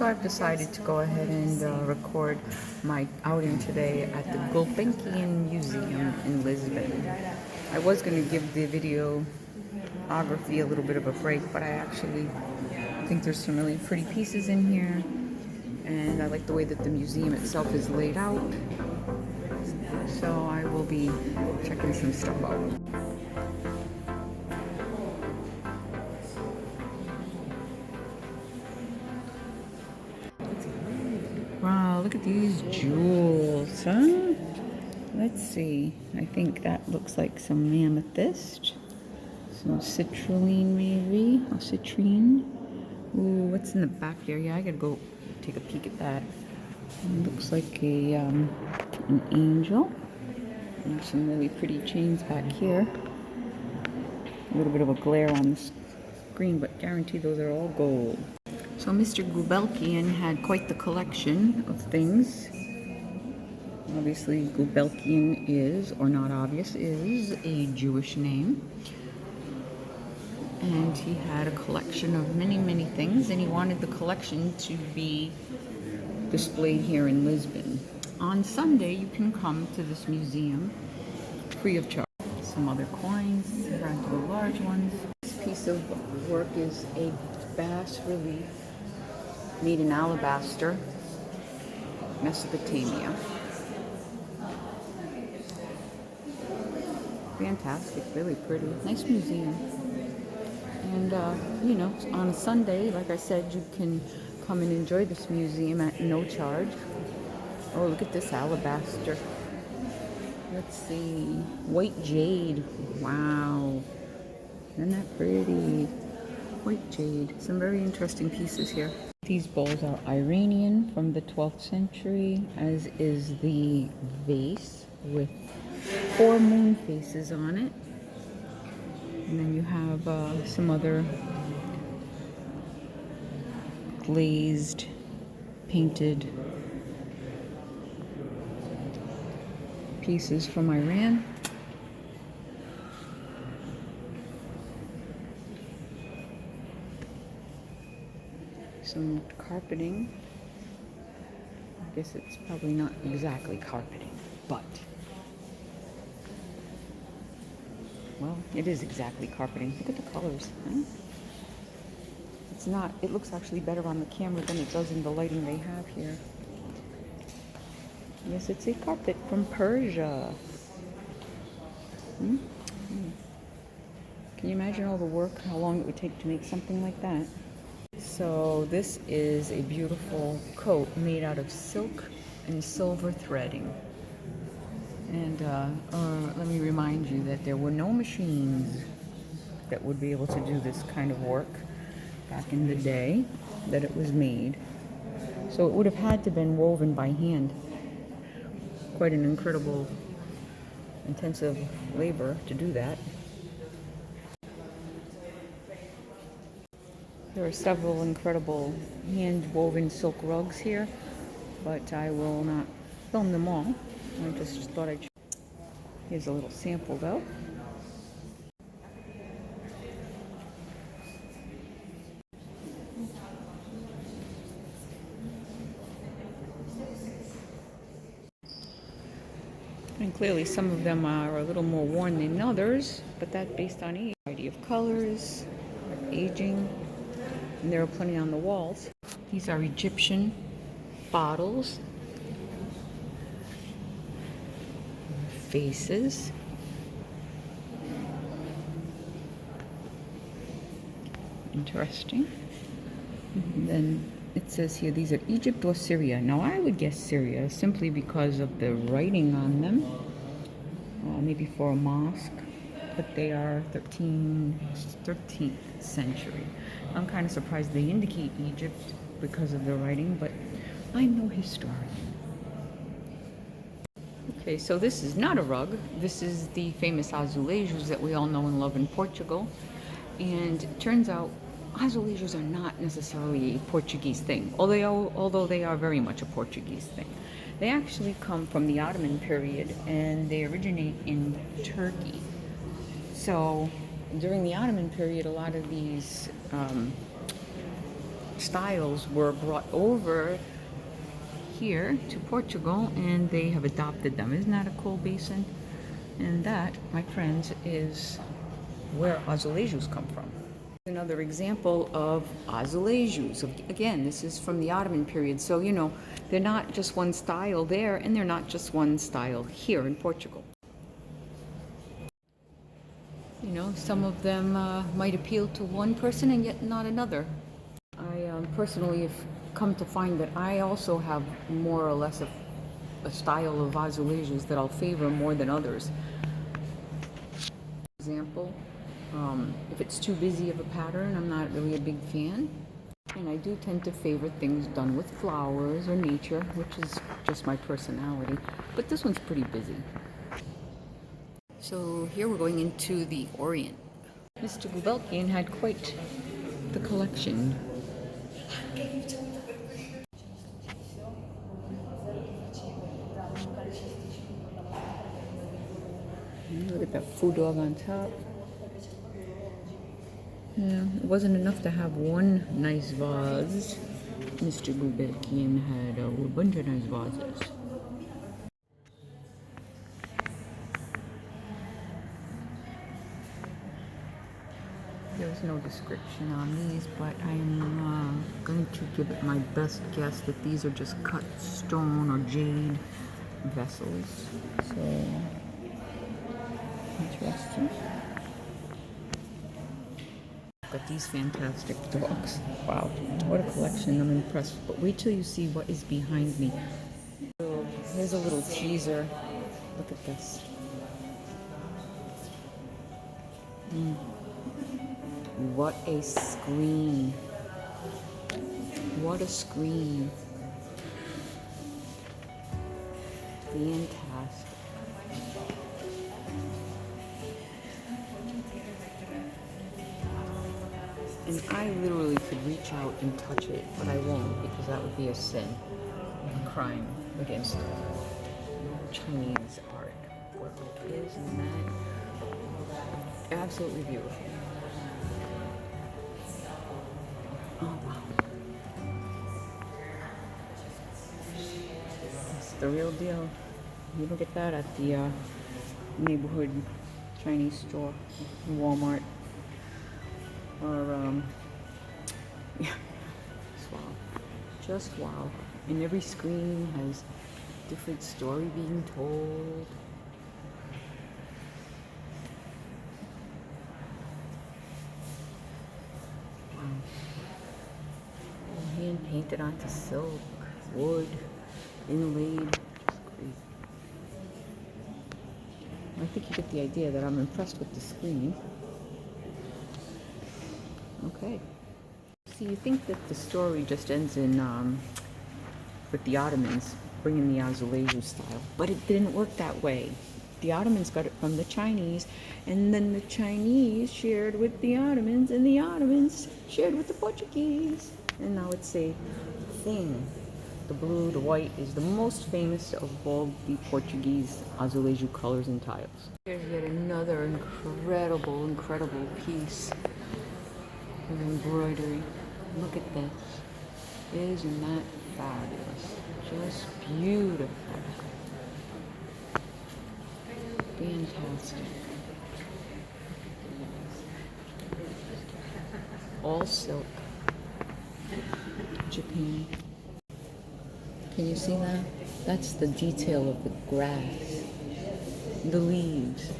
So I've decided to go ahead and record my outing today at the Gulbenkian Museum in Lisbon. I was going to give the videography a little bit of a break, but I actually think there's some really pretty pieces in here, and I like the way that the museum itself is laid out. So I will be checking some stuff out. Wow, look at these jewels, huh? Let's see. I think that looks like some amethyst. Some citrulline, maybe. Or citrine. Ooh, what's in the back there? Yeah, I gotta go take a peek at that. It looks like an angel. And some really pretty chains back here. A little bit of a glare on the screen, but guarantee those are all gold. So Mr. Gulbenkian had quite the collection of things. Obviously, Gulbenkian is, or not obvious, is a Jewish name. And he had a collection of many, many things, and he wanted the collection to be displayed here in Lisbon. On Sunday, you can come to this museum free of charge. Some other coins, rather large ones. This piece of work is a bas relief made in alabaster, Mesopotamia. Fantastic, really pretty. Nice museum. And, you know, on a Sunday, like I said, you can come and enjoy this museum at no charge. Oh, look at this alabaster. Let's see. White jade. Wow. Isn't that pretty? White jade. Some very interesting pieces here. These bowls are Iranian from the 12th century, as is the vase with 4 moon faces on it. And then you have some other glazed, painted pieces from Iran. Some carpeting. I guess it's probably not exactly carpeting, but well, it is exactly carpeting. Look at the colors, huh? It's not, it looks actually better on the camera than it does in the lighting they have here. Yes, it's a carpet from Persia. Can you imagine all the work, how long it would take to make something like that? So this is a beautiful coat made out of silk and silver threading. And let me remind you that there were no machines that would be able to do this kind of work back in the day that it was made. So it would have had to have been woven by hand. Quite an incredible, intensive labor to do that. There are several incredible hand-woven silk rugs here, but I will not film them all. I just thought I'd. Here's a little sample though. And clearly some of them are a little more worn than others, but that's based on age. Variety of colors, aging, and there are plenty on the walls. These are Egyptian bottles. Faces. Interesting. And then it says here these are Egypt or Syria. Now I would guess Syria simply because of the writing on them. Maybe for a mosque, but they are 13th century. I'm kind of surprised they indicate Egypt because of the writing, but I'm no historian. Okay, so this is not a rug. This is the famous azulejos that we all know and love in Portugal. And it turns out azulejos are not necessarily a Portuguese thing, although they are very much a Portuguese thing. They actually come from the Ottoman period, and they originate in Turkey. So during the Ottoman period, a lot of these styles were brought over here to Portugal, and they have adopted them. Isn't that a cool basin? And that, my friends, is where azulejos come from. Another example of azulejos. Again, this is from the Ottoman period, so you know, they're not just one style there, and they're not just one style here in Portugal. You know, some of them might appeal to one person and yet not another. I personally have come to find that I also have more or less a style of azulejos that I'll favor more than others. For example, if it's too busy of a pattern, I'm not really a big fan. And I do tend to favor things done with flowers or nature, which is just my personality. But this one's pretty busy. So here we're going into the Orient. Mr. Gulbenkian had quite the collection. Look at that food dog on top. Yeah, it wasn't enough to have one nice vase. Mr. Gulbenkian had a bunch of nice vases. There's no description on these, but I'm going to give it my best guess that these are just cut stone or jade vessels. So, interesting. Got these fantastic dogs. Wow, what a collection. I'm impressed. But wait till you see what is behind me. So, here's a little teaser. Look at this. What a screen. What a screen. Fantastic. And I literally could reach out and touch it, but I won't because that would be a sin, a crime against Chinese art. Isn't that absolutely beautiful? Oh wow. It's the real deal. You don't get that at the neighborhood Chinese store, Walmart. Or, yeah, just wow. Just wow. And every screen has a different story being told. Wow. Hand painted onto silk, wood, inlaid. Just great. I think you get the idea that I'm impressed with the screen. Okay. So you think that the story just ends in with the Ottomans bringing the azulejo style, but it didn't work that way. The Ottomans got it from the Chinese, and then the Chinese shared with the Ottomans, and the Ottomans shared with the Portuguese. And now it's a thing. The blue, the white is the most famous of all the Portuguese azulejo colors and tiles. Here's yet another incredible piece of embroidery. Look at this. Isn't that fabulous? Just beautiful. Fantastic. All silk. Japan. Can you see that? That's the detail of the grass, the leaves.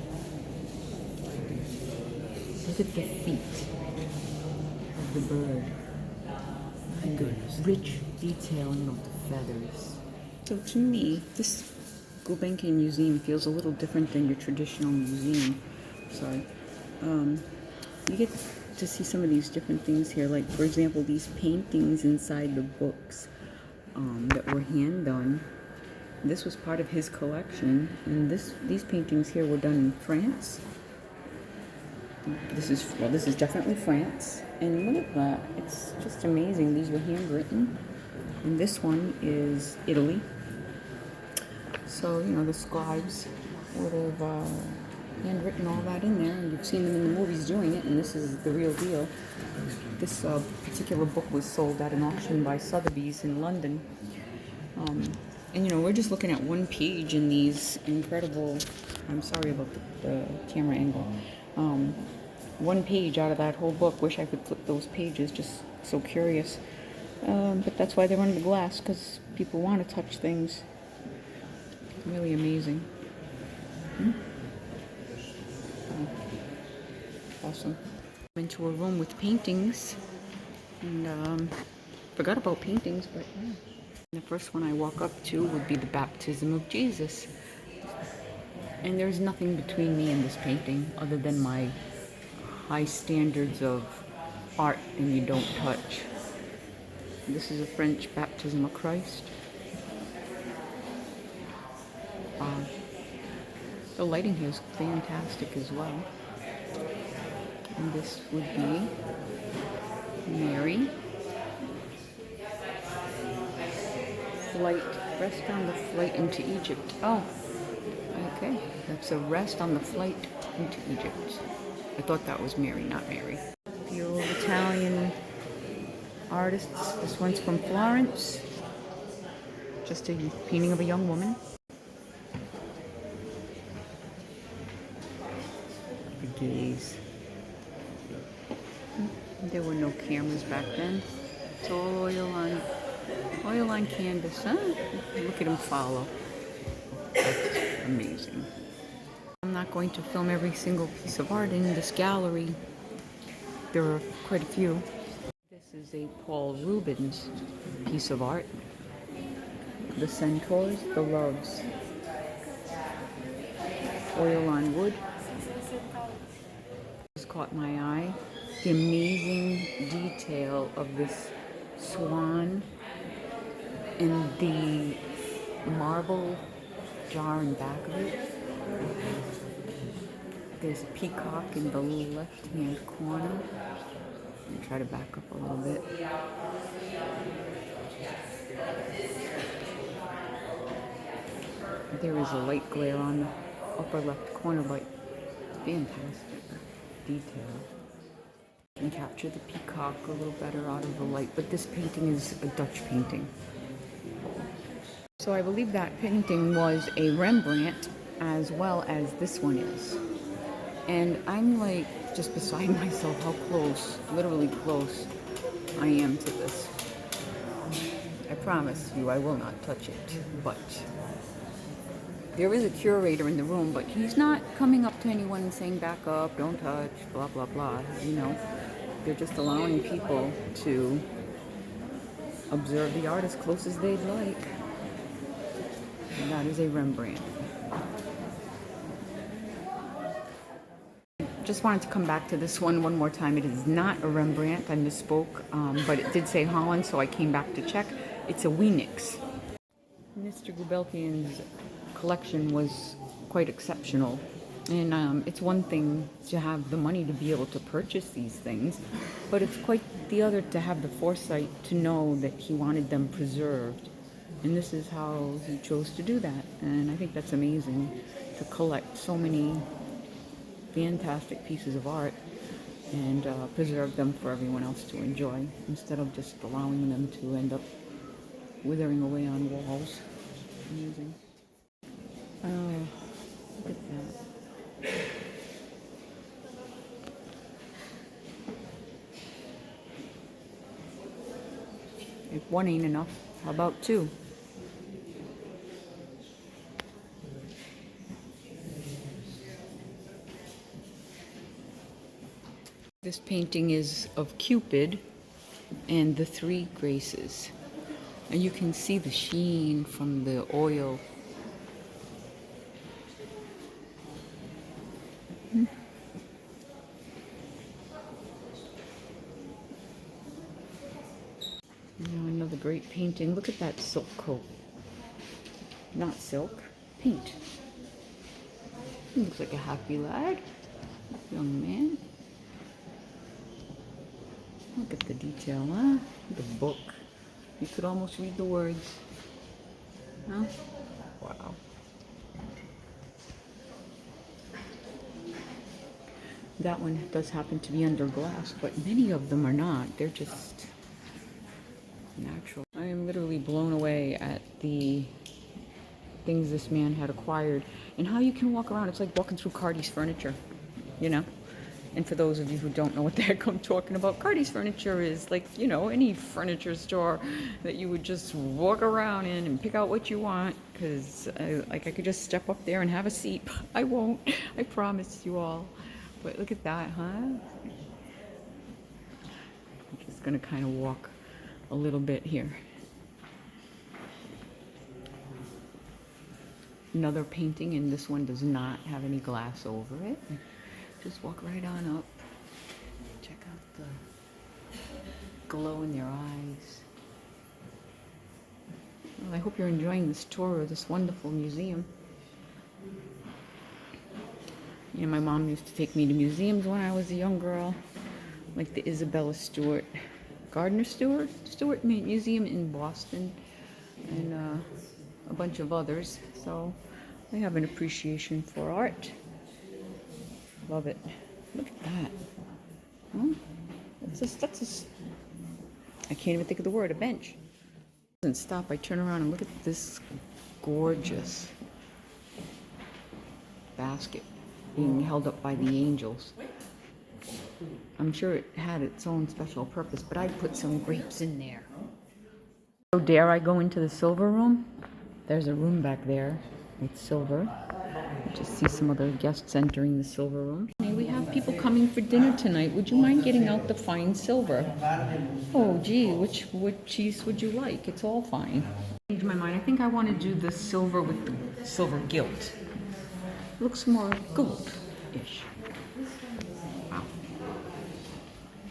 Look at the feet of the bird. My goodness. Rich detailing of the feathers. So to me, this Gulbenkian Museum feels a little different than your traditional museum. Sorry. You get to see some of these different things here, like for example these paintings inside the books that were hand done. This was part of his collection, and these paintings here were done in France. This is definitely France, and look at that, it's just amazing. These were handwritten, and this one is Italy. So you know the scribes would have handwritten all that in there, and you've seen them in the movies doing it, and this is the real deal. This particular book was sold at an auction by Sotheby's in London. And you know, we're just looking at one page in these incredible, I'm sorry about the camera angle, one page out of that whole book. Wish I could flip those pages, just so curious. But that's why they're under the glass, because people want to touch things. Really amazing. Awesome. Into a room with paintings, and forgot about paintings, but yeah. The first one I walk up to would be the baptism of Jesus. And there's nothing between me and this painting other than my high standards of art and you don't touch. This is a French baptism of Christ. The lighting here is fantastic as well. And this would be Mary. Rest on the flight into Egypt. Oh, okay. That's a rest on the flight into Egypt. I thought that was Mary, not Mary. The old Italian artists. This one's from Florence. Just a painting of a young woman. The gaze. There were no cameras back then. It's all oil on canvas, huh? Look at him follow. That's amazing. I'm not going to film every single piece of art in this gallery. There are quite a few. This is a Paul Rubens piece of art. The centaurs, the loves. Oil on wood. This caught my eye. The amazing detail of this swan and the marble jar in back of it. There's a peacock in the left-hand corner. Let me try to back up a little bit. There is a light glare on the upper left corner, but fantastic detail. You can capture the peacock a little better out of the light, but this painting is a Dutch painting. So I believe that painting was a Rembrandt as well as this one is. And I'm like just beside myself how close, literally close, I am to this. I promise you I will not touch it, but there is a curator in the room, but he's not coming up to anyone and saying back up, don't touch, blah, blah, blah, you know. They're just allowing people to observe the art as close as they'd like. And that is a Rembrandt. Just wanted to come back to this one more time. It is not a Rembrandt, I misspoke, but it did say Holland, so I came back to check. It's a Weenix. Mr. Gulbenkian's collection was quite exceptional. And it's one thing to have the money to be able to purchase these things, but it's quite the other to have the foresight to know that he wanted them preserved. And this is how he chose to do that. And I think that's amazing, to collect so many fantastic pieces of art and preserve them for everyone else to enjoy, instead of just allowing them to end up withering away on walls. Amazing. Oh, look at that. If one ain't enough, how about two? This painting is of Cupid and the Three Graces. And you can see the sheen from the oil. Another great painting. Look at that silk coat. Not silk, paint. He looks like a happy lad, young man. Look at the detail, huh? The book. You could almost read the words. Huh? Wow. That one does happen to be under glass, but many of them are not. They're just natural. I am literally blown away at the things this man had acquired and how you can walk around. It's like walking through Cardi's furniture, you know? And for those of you who don't know what the heck I'm talking about, Cardi's furniture is like, you know, any furniture store that you would just walk around in and pick out what you want. Because I could just step up there and have a seat. I won't. I promise you all. But look at that, huh? I'm just gonna kind of walk a little bit here. Another painting, and this one does not have any glass over it. Just walk right on up. Check out the glow in their eyes. Well, I hope you're enjoying this tour of this wonderful museum. You know, my mom used to take me to museums when I was a young girl, like the Isabella Stewart, Gardner Stewart Museum in Boston, and a bunch of others. So I have an appreciation for art. Love it. Look at that. Huh? I can't even think of the word, a bench. Doesn't stop. I turn around and look at this gorgeous basket being held up by the angels. I'm sure it had its own special purpose, but I'd put some grapes in there. So dare I go into the silver room? There's a room back there with silver. Just see some other guests entering the silver room. Hey, we have people coming for dinner tonight. Would you mind getting out the fine silver? Oh, gee, which piece would you like? It's all fine. Change my mind. I think I want to do the silver with the silver gilt. Looks more gold-ish. Wow.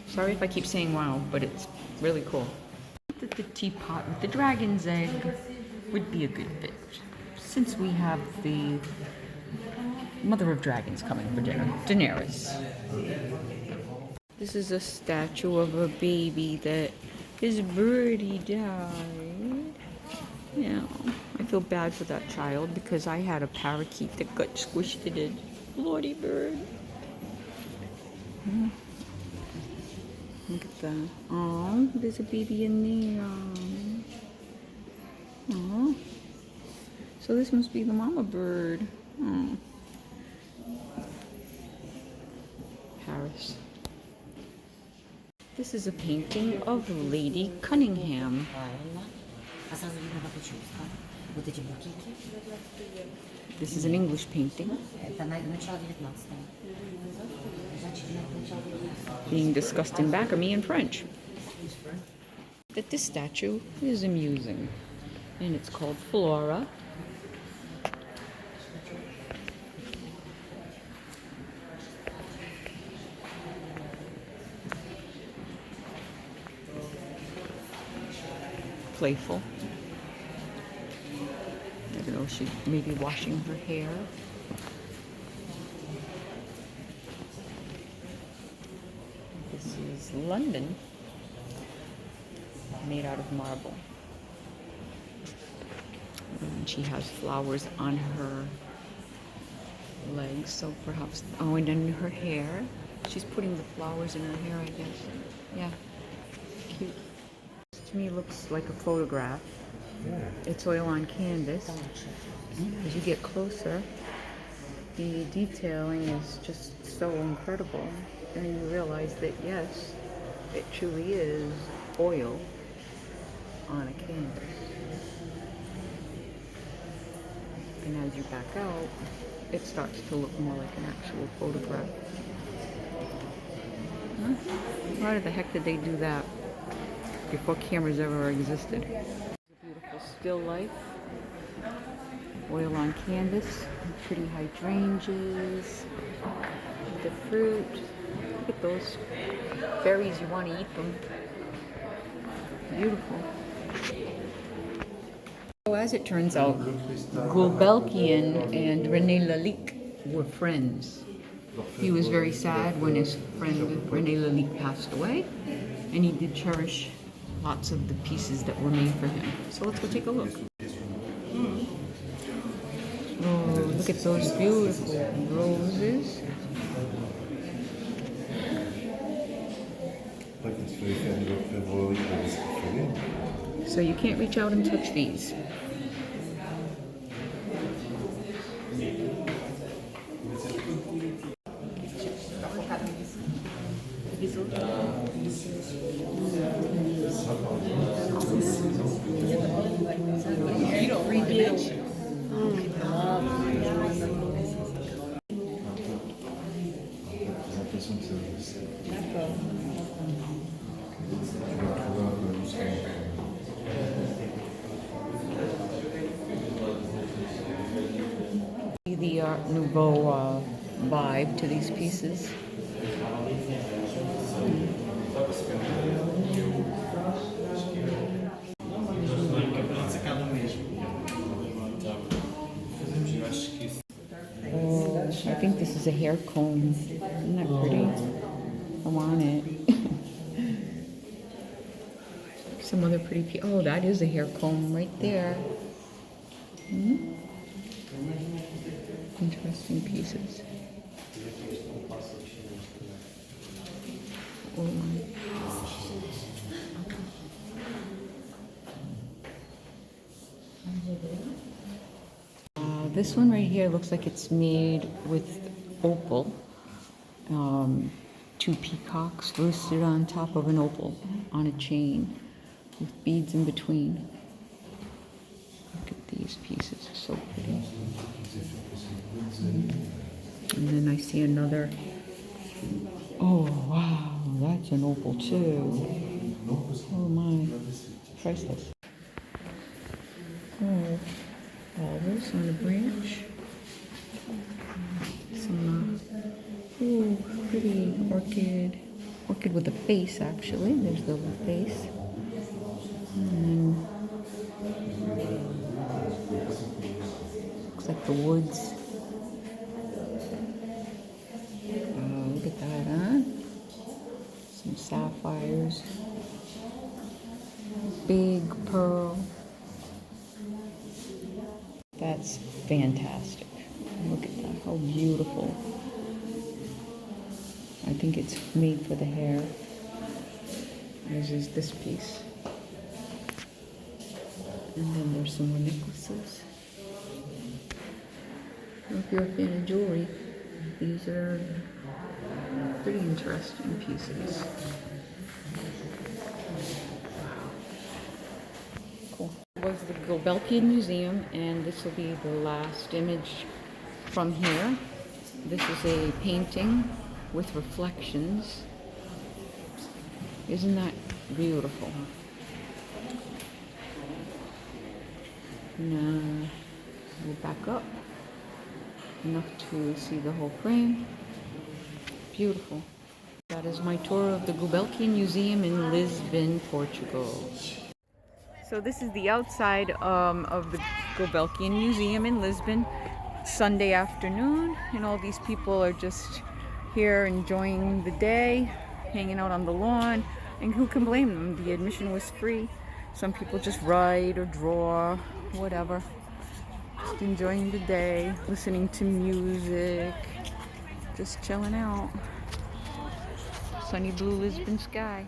Sorry if I keep saying wow, but it's really cool. The teapot with the dragon's egg would be a good fit, since we have the Mother of Dragons coming for dinner, Daenerys. This is a statue of a baby that his birdie died. Yeah, I feel bad for that child because I had a parakeet that got squished in it. Lordy bird. Look at that. Oh, there's a baby in there. Oh. So this must be the mama bird. Oh. Paris. This is a painting of Lady Cunningham. This is an English painting being discussed in back of me in French. That this statue is amusing, and it's called Flora. Playful. I don't know, she may be washing her hair. This is London, made out of marble. And she has flowers on her legs, so perhaps, oh, and then her hair. She's putting the flowers in her hair, I guess. Yeah, cute. To me, looks like a photograph. It's oil on canvas. As you get closer, the detailing is just so incredible, and you realize that yes, it truly is oil on a canvas. And as you back out, it starts to look more like an actual photograph. Huh? Why the heck did they do that before cameras ever existed? Beautiful still life, oil on canvas, pretty hydrangeas, the fruit. Look at those berries, you want to eat them. Beautiful. So as it turns out, Gulbenkian and Lalique were friends. He was very sad when his friend Lalique passed away, and he did cherish lots of the pieces that were made for him. So let's go take a look. Oh, look at those beautiful roses. So you can't reach out and touch these. You don't read the middle. The Art Nouveau vibe to these pieces. Oh, I think this is a hair comb. Isn't that pretty? I want it. Some other pretty piece. Oh, that is a hair comb right there. Interesting pieces. Oh my. This one right here looks like it's made with opal. Two peacocks roosted on top of an opal on a chain with beads in between. Look at these pieces, so pretty. And then I see another. Oh wow, that's an opal too. Oh my, priceless. Oh, flowers on a branch. Some, ooh, pretty orchid. Orchid with a face, actually. There's the little face. And looks like the woods. Oh, look at that, huh? Some sapphires. Big pearl. That's fantastic. Look at that, how beautiful. I think it's made for the hair. This is this piece. And then there's some more necklaces. If you're a fan of jewelry, these are pretty interesting pieces. Cool. This was the Gulbenkian Museum, and this will be the last image from here. This is a painting with reflections. Isn't that beautiful? Now, we'll back up enough to see the whole frame. Beautiful. That is my tour of the Gulbenkian Museum in Lisbon, Portugal. So this is the outside of the Gulbenkian Museum in Lisbon. Sunday afternoon, and all these people are just here enjoying the day, hanging out on the lawn, and who can blame them? The admission was free. Some people just write or draw, whatever. Just enjoying the day, listening to music, just chilling out. Sunny blue Lisbon sky.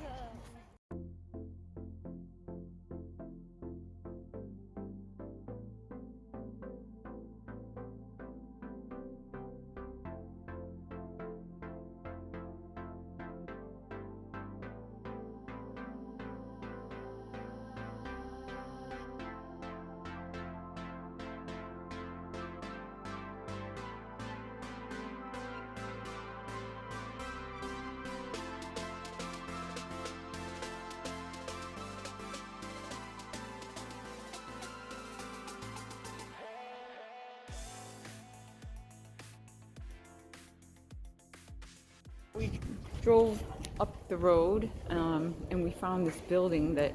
We drove up the road and we found this building that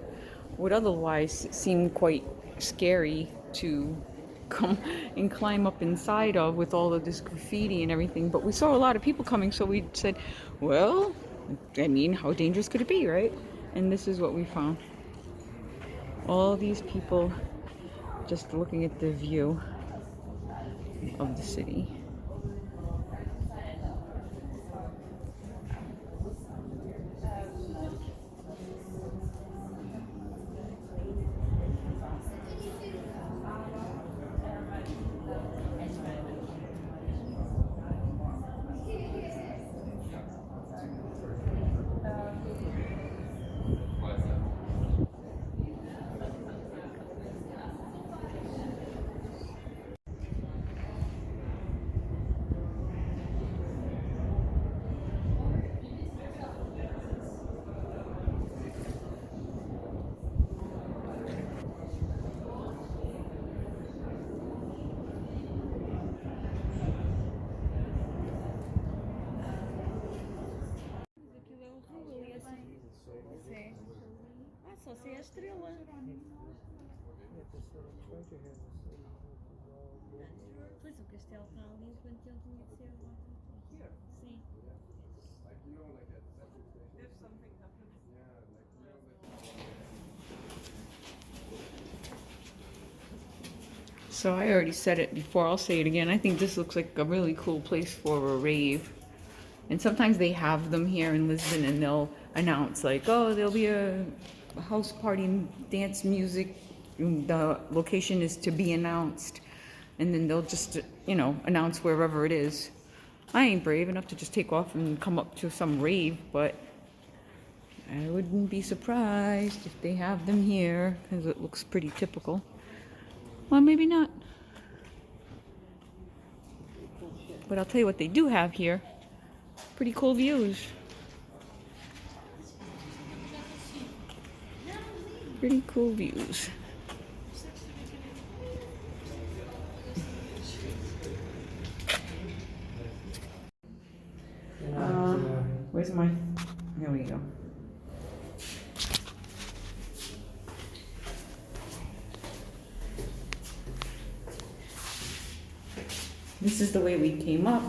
would otherwise seem quite scary to come and climb up inside of with all of this graffiti and everything. But we saw a lot of people coming, so we said, well, I mean, how dangerous could it be, right? And this is what we found. All these people just looking at the view of the city. fosse a estrela. Pois o castelo está ali enquanto ele tinha que ser lá. Sim. So I already said it before, I'll say it again. I think this looks like a really cool place for a rave. And sometimes they have them here in Lisbon and they'll announce like, oh, there'll be a house party, dance music. The location is to be announced. And then they'll just, you know, announce wherever it is. I ain't brave enough to just take off and come up to some rave, but I wouldn't be surprised if they have them here because it looks pretty typical. Well, maybe not. But I'll tell you what they do have here. Pretty cool views. Pretty cool views. Where's my... There we go. This is the way we came up.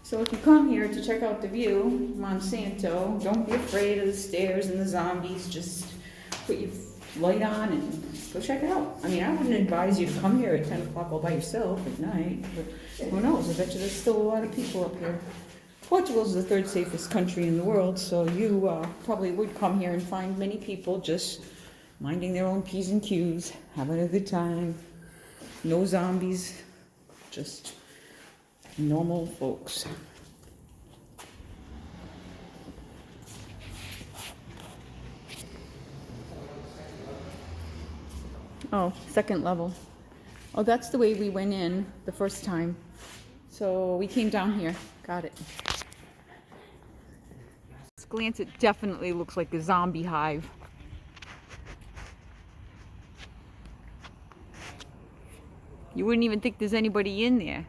So if you come here to check out the view, Monsanto, don't be afraid of the stairs and the zombies. Just put your light on and go check it out. I mean, I wouldn't advise you to come here at 10 o'clock all by yourself at night, but who knows? I bet you there's still a lot of people up here. Portugal's the third safest country in the world, so you probably would come here and find many people just minding their own P's and Q's, having a good time. No zombies. Just normal folks. Oh, second level. Oh, that's the way we went in the first time. So we came down here. Got it. At this glance, it definitely looks like a zombie hive. You wouldn't even think there's anybody in there.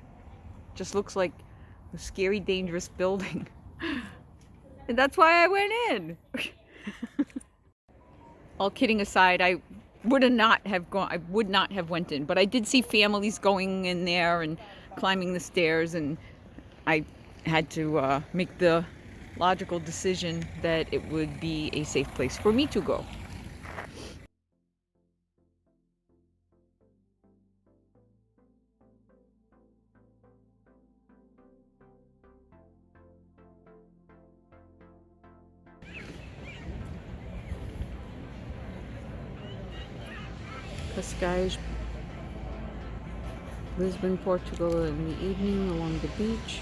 Just looks like a scary, dangerous building. And that's why I went in. All kidding aside, I would not have went in, but I did see families going in there and climbing the stairs, and I had to make the logical decision that it would be a safe place for me to go. Cascais, Lisbon, Portugal in the evening along the beach.